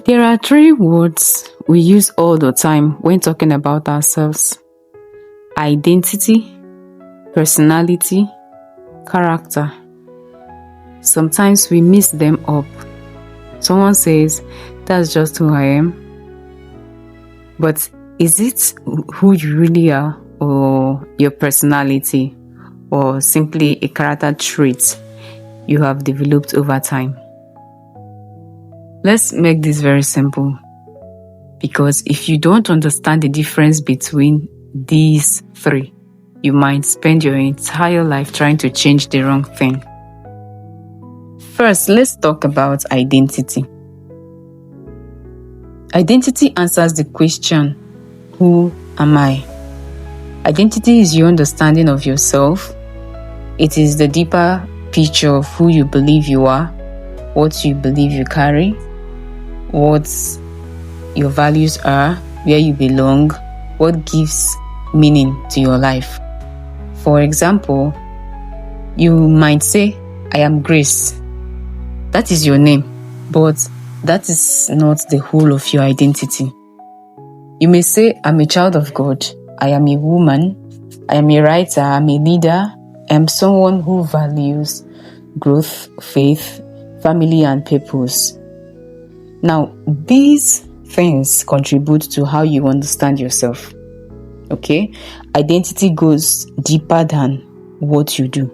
There are three words we use all the time when talking about ourselves: identity, personality, character. Sometimes we mix them up. Someone says, "That's just who I am." But is it who you really are, or your personality, or simply a character trait you have developed over time? Let's make this very simple, because if you don't understand the difference between these three, you might spend your entire life trying to change the wrong thing. First, let's talk about identity. Identity answers the question, who am I? Identity is your understanding of yourself. It is the deeper picture of who you believe you are, what you believe you carry, what your values are, where you belong, what gives meaning to your life. For example, you might say, "I am Grace." That is your name, but that is not the whole of your identity. You may say, "I'm a child of God. I am a woman. I am a writer. I'm a leader. I am someone who values growth, faith, family, and purpose." Now, these things contribute to how you understand yourself. Okay? Identity goes deeper than what you do.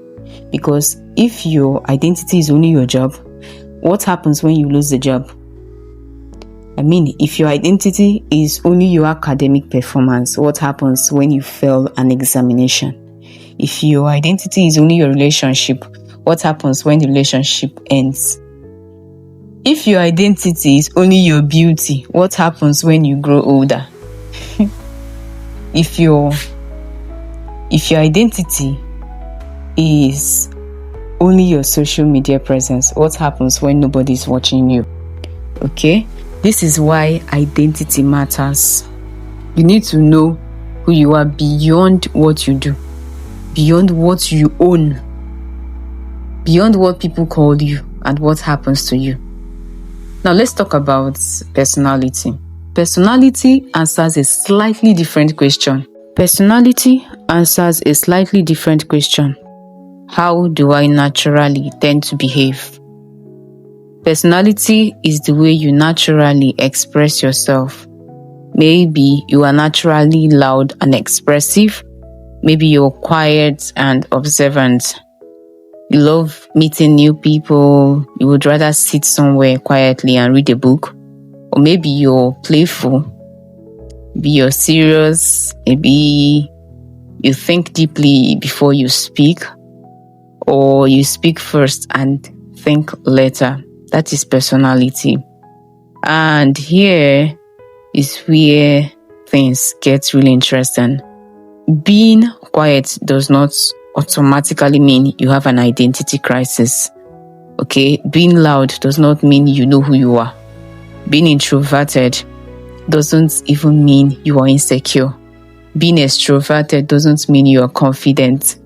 Because if your identity is only your job, what happens when you lose the job? I mean, if your identity is only your academic performance, what happens when you fail an examination? If your identity is only your relationship, what happens when the relationship ends? If your identity is only your beauty, what happens when you grow older? If your identity is only your social media presence, what happens when nobody's watching you? Okay? This is why identity matters. You need to know who you are beyond what you do, beyond what you own, beyond what people call you and what happens to you. Now let's talk about personality. Personality answers a slightly different question. How do I naturally tend to behave? Personality is the way you naturally express yourself. Maybe you are naturally loud and expressive. Maybe you're quiet and observant. You love meeting new people. You would rather sit somewhere quietly and read a book. Or maybe you're playful. Maybe you're serious. Maybe you think deeply before you speak. Or you speak first and think later. That is personality. And here is where things get really interesting. Being quiet does not automatically mean you have an identity crisis. Okay? Being loud does not mean you know who you are. Being introverted doesn't even mean you are insecure. Being extroverted doesn't mean you are confident.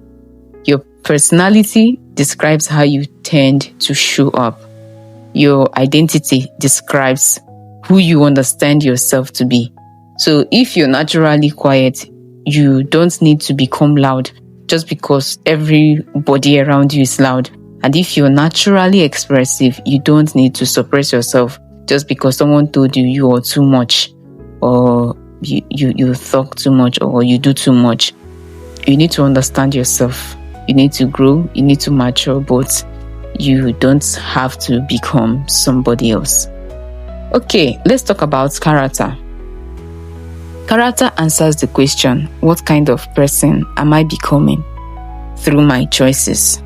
Your personality describes how you tend to show up. Your identity describes who you understand yourself to be. So if you're naturally quiet, you don't need to become loud just because everybody around you is loud. And if you're naturally expressive, you don't need to suppress yourself just because someone told you are too much, or you talk too much, or you do too much. You need to understand yourself. You need to grow, you need to mature, but you don't have to become somebody else. Okay, let's talk about character. Character answers the question, what kind of person am I becoming through my choices?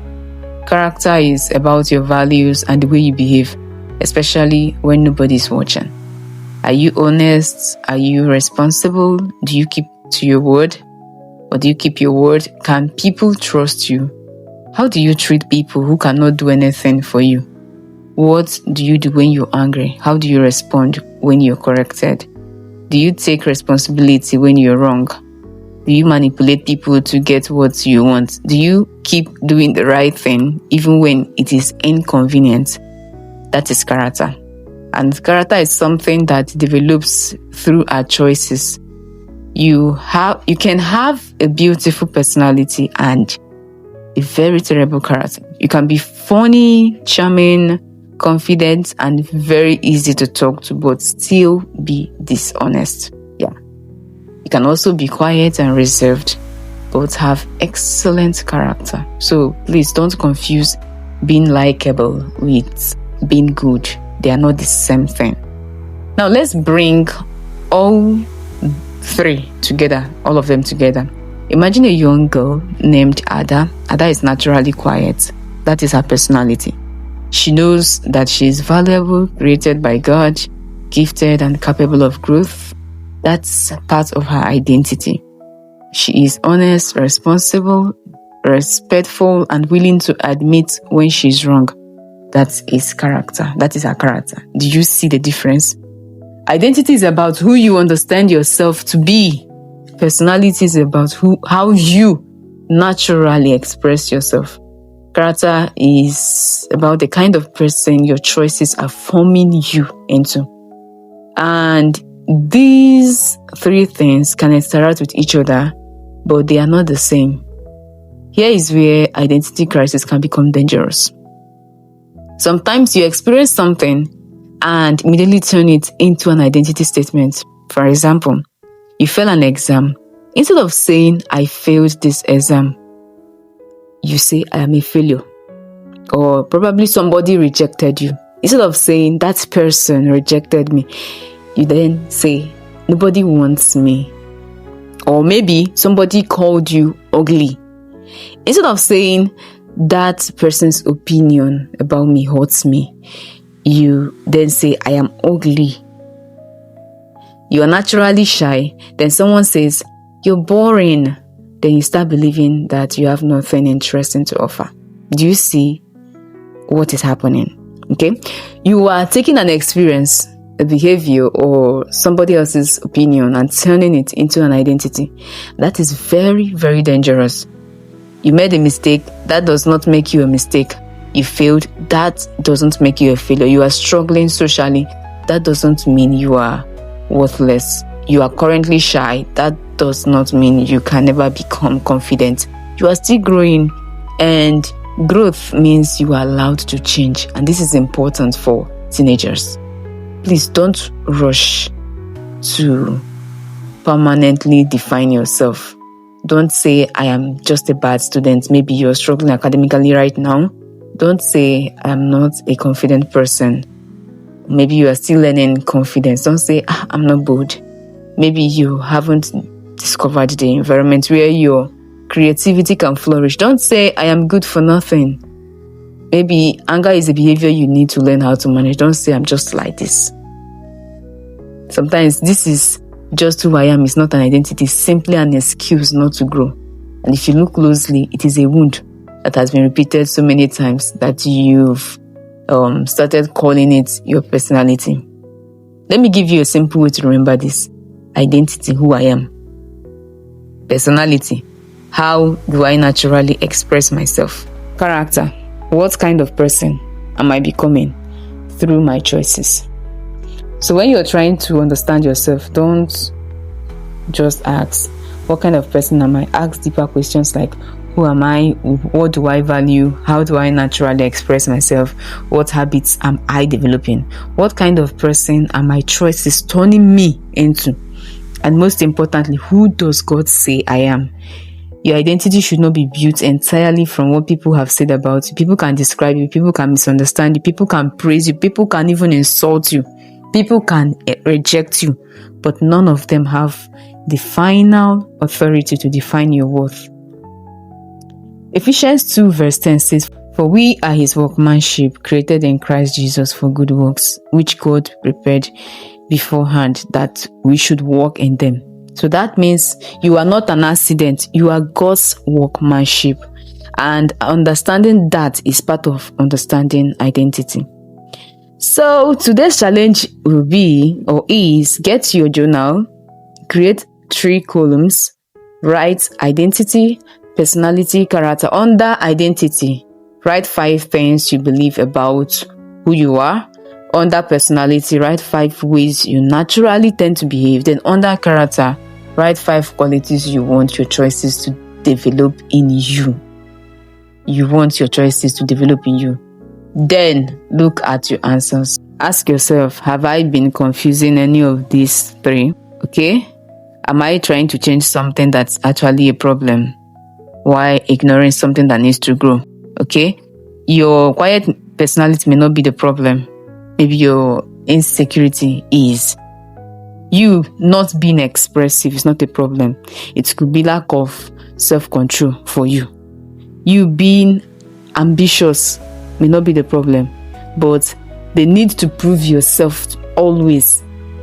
Character is about your values and the way you behave, especially when nobody's watching. Are you honest? Are you responsible? Do you keep to your word? Or do you keep your word? Can people trust you? How do you treat people who cannot do anything for you? What do you do when you're angry? How do you respond when you're corrected? Do you take responsibility when you're wrong? Do you manipulate people to get what you want? Do you keep doing the right thing even when it is inconvenient? That is character. And character is something that develops through our choices. You can have a beautiful personality and a very terrible character. You can be funny, charming, confident, and very easy to talk to, but still be dishonest. Yeah. You can also be quiet and reserved, but have excellent character. So please don't confuse being likable with being good. They are not the same thing. Now let's bring all three together, all of them together. Imagine a young girl named Ada. Ada is naturally quiet. That is her personality. She knows that she is valuable, created by God, gifted and capable of growth. That's part of her identity. She is honest, responsible, respectful, and willing to admit when she's wrong. That is character. That is her character. Do you see the difference? Identity is about who you understand yourself to be. Personality is about how you naturally express yourself. Character is about the kind of person your choices are forming you into. And these three things can interact with each other, but they are not the same. Here is where identity crisis can become dangerous. Sometimes you experience something and immediately turn it into an identity statement. For example, you fail an exam. Instead of saying, I failed this exam, you say, I am a failure. Or probably somebody rejected you. Instead of saying, that person rejected me, you then say, nobody wants me. Or maybe somebody called you ugly. Instead of saying, that person's opinion about me hurts me, you then say, I am ugly. You are naturally shy. Then someone says, you're boring. Then you start believing that you have nothing interesting to offer. Do you see what is happening? Okay. You are taking an experience, a behavior, or somebody else's opinion and turning it into an identity. That is very, very dangerous. You made a mistake. That does not make you a mistake. You failed. That doesn't make you a failure. You are struggling socially. That doesn't mean you are worthless. You are currently shy. That does not mean you can never become confident. You are still growing, and growth means you are allowed to change. And this is important for teenagers. Please don't rush to permanently define yourself. Don't say, I am just a bad student. Maybe you're struggling academically right now. Don't say, I'm not a confident person. Maybe you are still learning confidence. Don't say, I'm not good. Maybe you haven't discovered the environment where your creativity can flourish. Don't say, I am good for nothing. Maybe anger is a behavior you need to learn how to manage. Don't say, I'm just like this. Sometimes this is just who I am. It's not an identity. It's simply an excuse not to grow. And if you look closely, it is a wound that has been repeated so many times that you've started calling it your personality. Let me give you a simple way to remember this. Identity, who I am. Personality, how do I naturally express myself? Character, what kind of person am I becoming through my choices? So when you're trying to understand yourself, don't just ask, what kind of person am I? Ask deeper questions like, who am I? What do I value? How do I naturally express myself? What habits am I developing? What kind of person are my choices turning me into? And most importantly, who does God say I am? Your identity should not be built entirely from what people have said about you. People can describe you, people can misunderstand you, people can praise you, people can even insult you, people can reject you, but none of them have the final authority to define your worth. Ephesians 2 verse 10 says, for we are his workmanship, created in Christ Jesus for good works, which God prepared beforehand that we should walk in them. So that means you are not an accident, you are God's workmanship. And understanding that is part of understanding identity. So today's challenge will be, or is, get your journal, create 3 columns, write identity, personality, character. Under identity, write 5 things you believe about who you are. Under personality, write 5 ways you naturally tend to behave. Then under character, write 5 qualities you want your choices to develop in you. You want your choices to develop in you. Then look at your answers. Ask yourself, have I been confusing any of these 3? Okay? Am I trying to change something that's actually a problem while ignoring something that needs to grow? Okay? Your quiet personality may not be the problem. Maybe your insecurity is. You not being expressive is not a problem. It could be lack of self-control for you. You being ambitious may not be the problem, but the need to prove yourself always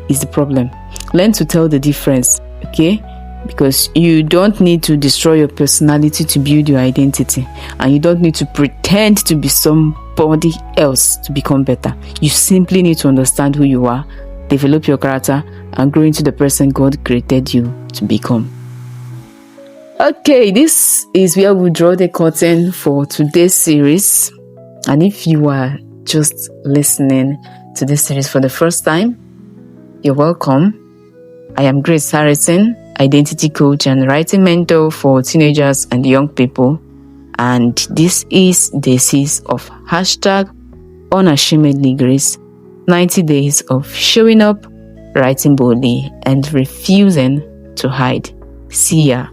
is the problem. Learn to tell the difference, okay? Because you don't need to destroy your personality to build your identity, and you don't need to pretend to be somebody else to become better. You simply need to understand who you are, develop your character, and grow into the person God created you to become. Okay, this is where we draw the curtain for today's series. And if you are just listening to this series for the first time, you're welcome. I am Grace Harrison, identity coach and writing mentor for teenagers and young people. And this is the series of #Unashamedly Grace, 90 days of showing up, writing boldly, and refusing to hide. See ya.